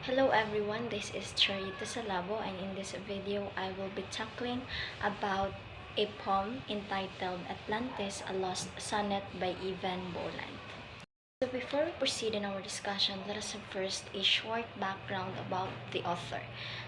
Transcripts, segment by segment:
Hello everyone, this is Charita Salabo, and in this video I will be tackling about a poem entitled Atlantis, a Lost Sonnet by Eavan Bolland. So before we proceed in our discussion, let us have first a short background about the author.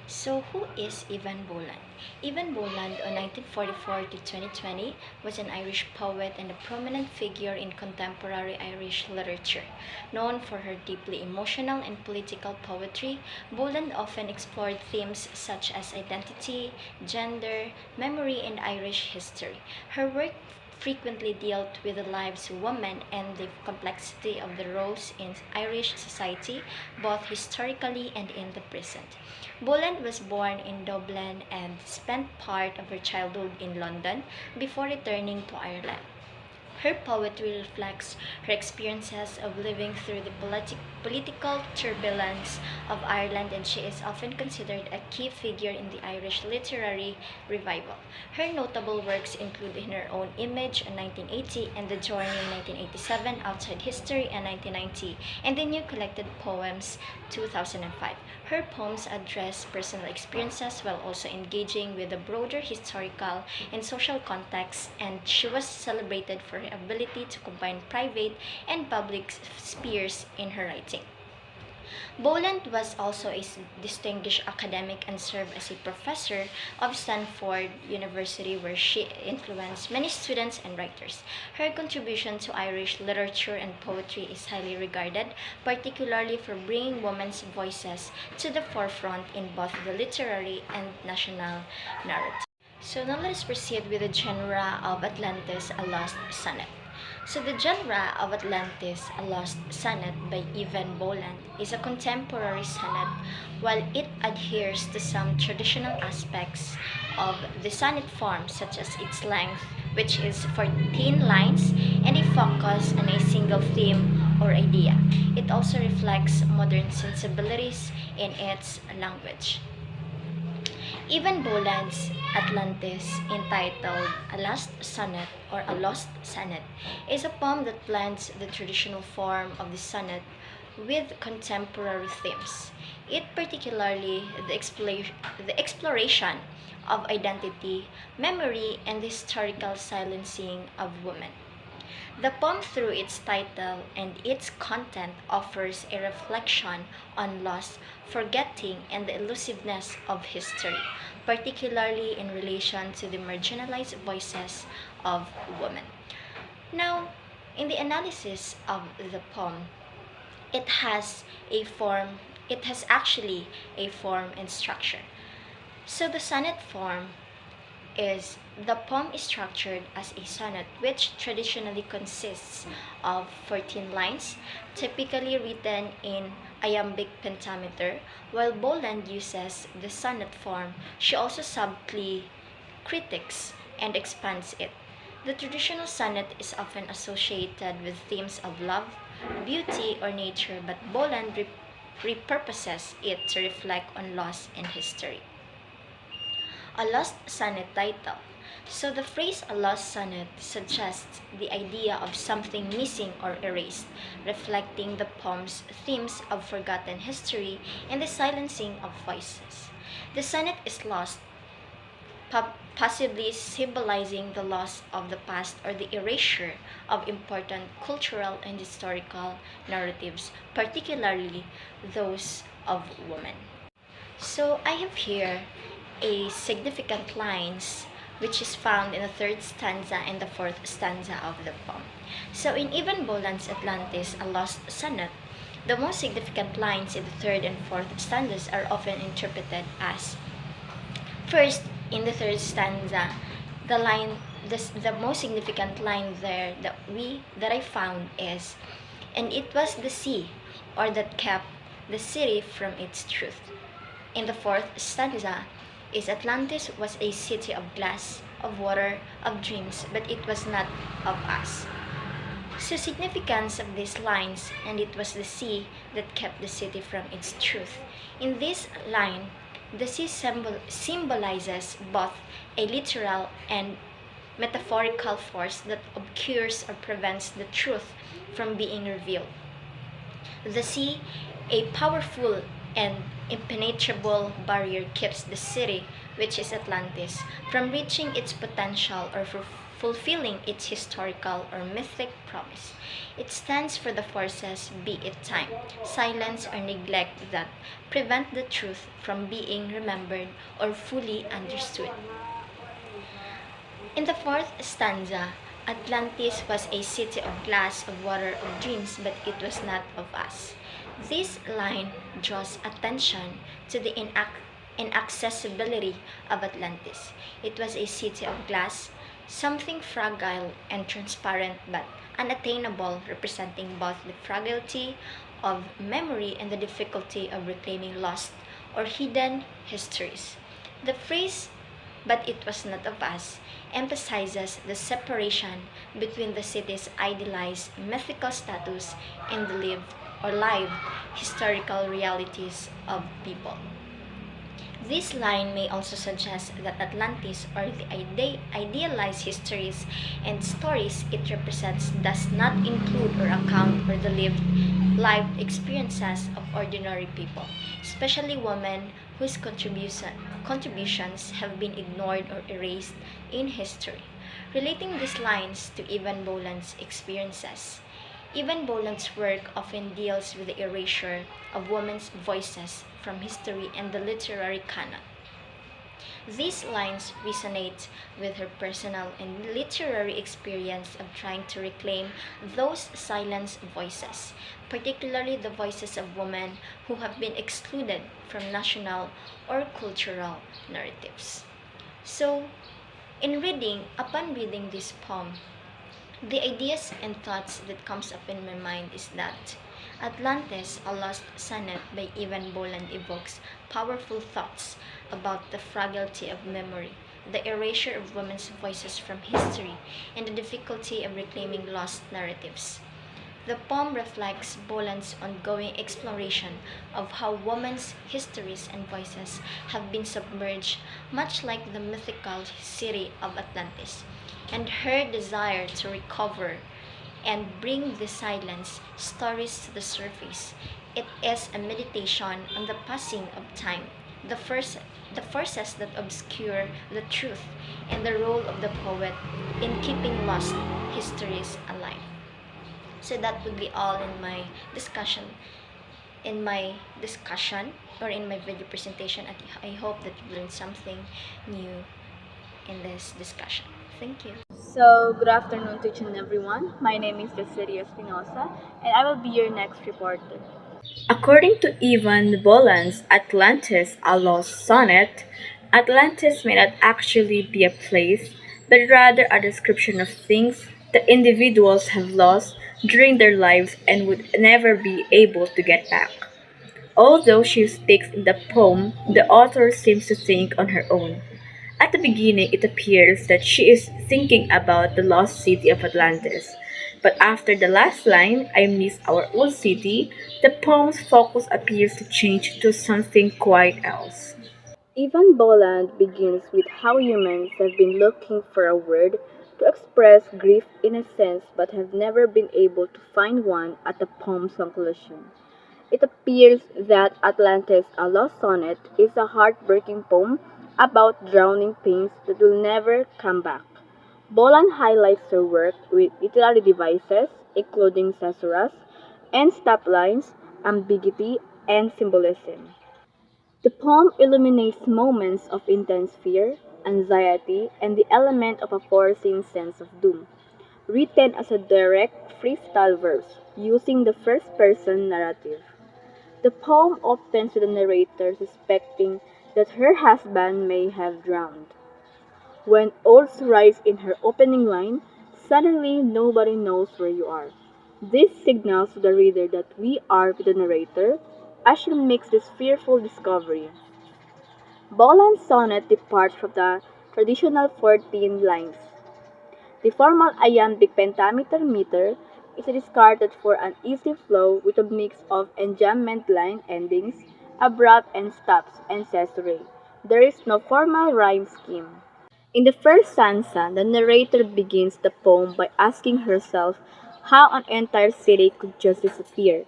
So who is Eavan Bolland? Eavan Bolland, on 1944 to 2020, was an Irish poet and a prominent figure in contemporary Irish literature. Known for her deeply emotional and political poetry, Bolland often explored themes such as identity, gender, memory, and Irish history. Her work frequently dealt with the lives of women and the complexity of the roles in Irish society, both historically and in the present. Bolland was born in Dublin and spent part of her childhood in London before returning to Ireland. Her poetry reflects her experiences of living through the political turbulence of Ireland, and she is often considered a key figure in the Irish literary revival. Her notable works include In Her Own Image in 1980 and The Journey in 1987, Outside History in 1990, and the New Collected Poems 2005. Her poems address personal experiences while also engaging with a broader historical and social context, and she was celebrated for her ability to combine private and public spheres in her writing. Bolland was also a distinguished academic and served as a professor of Stanford University, where she influenced many students and writers. Her contribution to Irish literature and poetry is highly regarded, particularly for bringing women's voices to the forefront in both the literary and national narrative. So now let us proceed with the genre of Atlantis, a Lost Sonnet. So the genre of Atlantis, a Lost Sonnet by Eavan Bolland is a contemporary sonnet. While it adheres to some traditional aspects of the sonnet form, such as its length, which is 14 lines, and a focus on a single theme or idea. It also reflects modern sensibilities in its language. Eavan Bolland's Atlantis, entitled A Lost Sonnet or A Lost Sonnet, is a poem that blends the traditional form of the sonnet with contemporary themes. It particularly the exploration of identity, memory, and the historical silencing of women. The poem, through its title and its content, offers a reflection on loss, forgetting, and the elusiveness of history, particularly in relation to the marginalized voices of women. Now, in the analysis of the poem, it has actually a form and structure. So the sonnet form is the poem is structured as a sonnet, which traditionally consists of 14 lines, typically written in iambic pentameter. While Bolland uses the sonnet form, she also subtly critiques and expands it. The traditional sonnet is often associated with themes of love, beauty, or nature, but Bolland repurposes it to reflect on loss and history. A Lost Sonnet title. So the phrase a lost sonnet suggests the idea of something missing or erased, reflecting the poem's themes of forgotten history and the silencing of voices. The sonnet is lost, possibly symbolizing the loss of the past or the erasure of important cultural and historical narratives, particularly those of women. So I have here a significant lines which is found in the third stanza and the fourth stanza of the poem. So in Eavan Bolland's Atlantis, a Lost Sonnet, the most significant lines in the third and fourth stanzas are often interpreted as: first, in the third stanza, the most significant line there that I found is, and it was the sea, or that kept the city from its truth. In the fourth stanza is, Atlantis was a city of glass, of water, of dreams, but it was not of us. So significance of these lines, and it was the sea that kept the city from its truth. In this line, the sea symbolizes both a literal and metaphorical force that obscures or prevents the truth from being revealed. The sea, a powerful and impenetrable barrier keeps the city, which is Atlantis, from reaching its potential or for fulfilling its historical or mythic promise. It stands for the forces, be it time, silence, or neglect, that prevent the truth from being remembered or fully understood. In the fourth stanza, Atlantis was a city of glass, of water, of dreams, but it was not of us. This line draws attention to the inaccessibility of Atlantis. It was a city of glass, something fragile and transparent but unattainable, representing both the fragility of memory and the difficulty of reclaiming lost or hidden histories. The phrase but it was not of us, emphasizes the separation between the city's idealized mythical status and the lived or live historical realities of people. This line may also suggest that Atlantis, or the idealized histories and stories it represents, does not include or account for the lived experiences of ordinary people, especially women whose contributions have been ignored or erased in history. Relating these lines to Eavan Bolland's experiences, even Bolland's work often deals with the erasure of women's voices from history and the literary canon. These lines resonate with her personal and literary experience of trying to reclaim those silenced voices, particularly the voices of women who have been excluded from national or cultural narratives. So, upon reading this poem, the ideas and thoughts that comes up in my mind is that Atlantis, a Lost Sonnet by Eavan Bolland evokes powerful thoughts about the fragility of memory, the erasure of women's voices from history, and the difficulty of reclaiming lost narratives. The poem reflects Bolland's ongoing exploration of how women's histories and voices have been submerged, much like the mythical city of Atlantis, and her desire to recover and bring the silence stories to the surface. It is a meditation on the passing of time, the forces that obscure the truth, and the role of the poet in keeping lost histories alive. So that would be all in my discussion or in my video presentation. I hope that you learned something new in this discussion. Thank you. So, good afternoon to each and everyone. My name is Yesenia Espinosa, and I will be your next reporter. According to Eavan Bolland's Atlantis-A sonnet, Atlantis may not actually be a place, but rather a description of things that individuals have lost during their lives and would never be able to get back. Although she speaks in the poem, the author seems to think on her own. At the beginning, it appears that she is thinking about the lost city of Atlantis. But after the last line, I miss our old city, the poem's focus appears to change to something quite else. Evan Bolland begins with how humans have been looking for a word to express grief in a sense but have never been able to find one at the poem's conclusion. It appears that Atlantis, a Lost Sonnet, is a heartbreaking poem about drowning pains that will never come back. Bolland highlights her work with literary devices, including caesuras and stop lines, ambiguity, and symbolism. The poem illuminates moments of intense fear, anxiety, and the element of a foreseen sense of doom, written as a direct freestyle verse, using the first person narrative. The poem opens with the narrator suspecting that her husband may have drowned. When oaths rise in her opening line, suddenly nobody knows where you are. This signals to the reader that we are with the narrator as she makes this fearful discovery. Bolland's sonnet departs from the traditional 14 lines. The formal iambic pentameter meter is discarded for an easy flow with a mix of enjambment line endings, abrupt and stops, and caesurae. There is no formal rhyme scheme. In the first stanza, the narrator begins the poem by asking herself how an entire city could just disappear.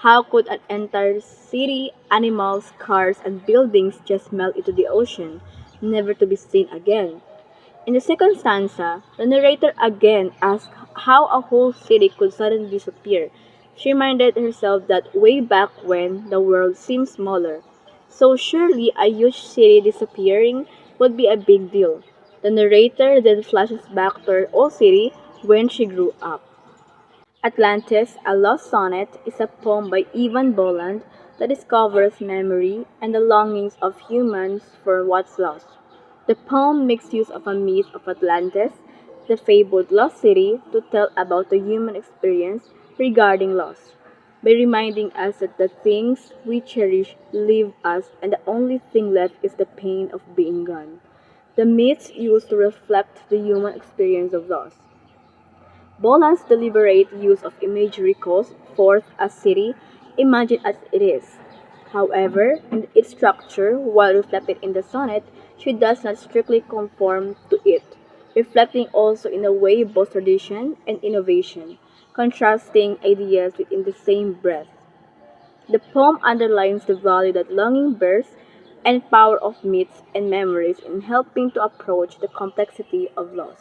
How could an entire city, animals, cars, and buildings just melt into the ocean, never to be seen again? In the second stanza, the narrator again asks how a whole city could suddenly disappear. She reminded herself that way back when the world seemed smaller, so surely a huge city disappearing would be a big deal. The narrator then flashes back to her old city when she grew up. Atlantis, a Lost Sonnet, is a poem by Eavan Bolland that discovers memory and the longings of humans for what's lost. The poem makes use of a myth of Atlantis, the fabled lost city, to tell about the human experience regarding loss, by reminding us that the things we cherish leave us and the only thing left is the pain of being gone. The myths used to reflect the human experience of loss. Bolland's deliberate use of imagery calls forth a city imagined as it is. However, in its structure, while reflected in the sonnet, she does not strictly conform to it, reflecting also in a way both tradition and innovation, contrasting ideas within the same breath. The poem underlines the value that longing bears and power of myths and memories in helping to approach the complexity of loss.